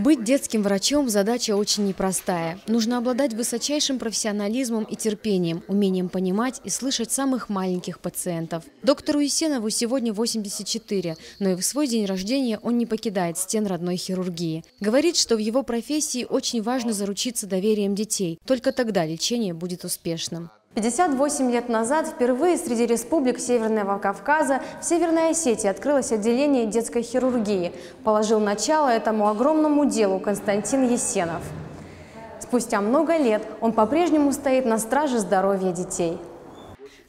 Быть детским врачом – задача очень непростая. Нужно обладать высочайшим профессионализмом и терпением, умением понимать и слышать самых маленьких пациентов. Доктору Есенову сегодня 84, но и в свой день рождения он не покидает стен родной хирургии. Говорит, что в его профессии очень важно заручиться доверием детей. Только тогда лечение будет успешным. 58 лет назад впервые среди республик Северного Кавказа в Северной Осетии открылось отделение детской хирургии. Положил начало этому огромному делу Константин Есенов. Спустя много лет он по-прежнему стоит на страже здоровья детей.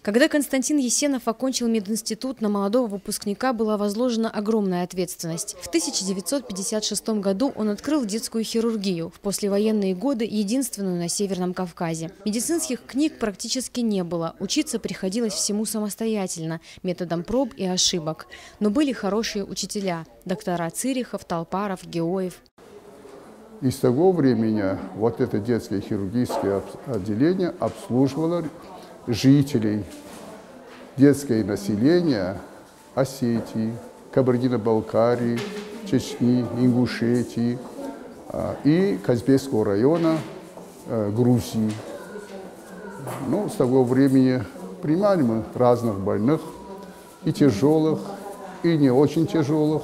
Когда Константин Есенов окончил мединститут, на молодого выпускника была возложена огромная ответственность. В 1956 году он открыл детскую хирургию, в послевоенные годы единственную на Северном Кавказе. Медицинских книг практически не было, учиться приходилось всему самостоятельно, методом проб и ошибок. Но были хорошие учителя – доктора Цирихов, Талпаров, Геоев. И с того времени вот это детское хирургическое отделение обслуживало жителей, детское население Осетии, Кабардино-Балкарии, Чечни, Ингушетии и Казбекского района Грузии. Ну, с того времени принимали мы разных больных, и тяжелых, и не очень тяжелых.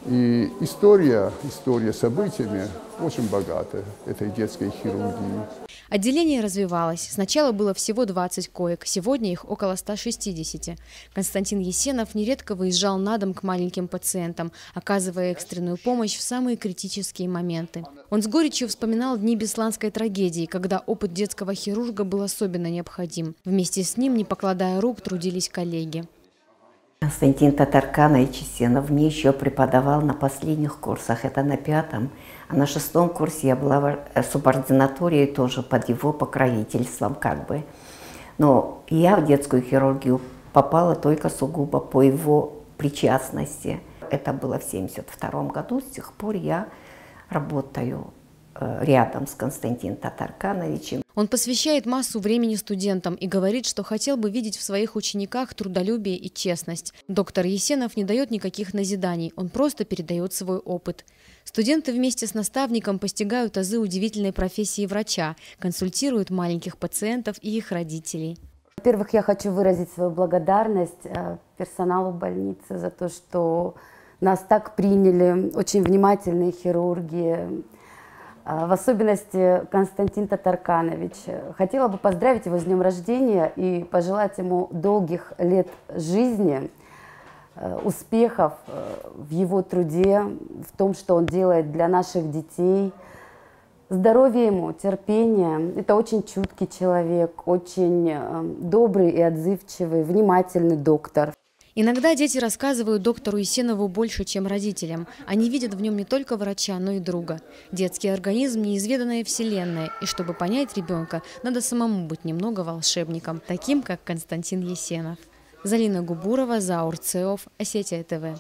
И история событиями очень богата этой детской хирургии. Отделение развивалось. Сначала было всего 20 коек, сегодня их около 160. Константин Есенов нередко выезжал на дом к маленьким пациентам, оказывая экстренную помощь в самые критические моменты. Он с горечью вспоминал дни бесланской трагедии, когда опыт детского хирурга был особенно необходим. Вместе с ним, не покладая рук, трудились коллеги. Константин Татарканович Есенов мне еще преподавал на последних курсах, это на 5-м. А на 6-м курсе я была в субординатории тоже под его покровительством как бы. Но я в детскую хирургию попала только сугубо по его причастности. Это было в 1972 году, с тех пор я работаю рядом с Константином Татаркановичем. Он посвящает массу времени студентам и говорит, что хотел бы видеть в своих учениках трудолюбие и честность. Доктор Есенов не дает никаких назиданий, он просто передает свой опыт. Студенты вместе с наставником постигают азы удивительной профессии врача, консультируют маленьких пациентов и их родителей. Во-первых, я хочу выразить свою благодарность персоналу больницы за то, что нас так приняли, очень внимательные хирурги. В особенности Константин Татарканович. Хотела бы поздравить его с днем рождения и пожелать ему долгих лет жизни, успехов в его труде, в том, что он делает для наших детей. Здоровья ему, терпения. Это очень чуткий человек, очень добрый и отзывчивый, внимательный доктор. Иногда дети рассказывают доктору Есенову больше, чем родителям. Они видят в нем не только врача, но и друга. Детский организм – неизведанная вселенная, и чтобы понять ребенка, надо самому быть немного волшебником, таким, как Константин Есенов. Залина Губурова, Заур Цеов, Осетия ТВ.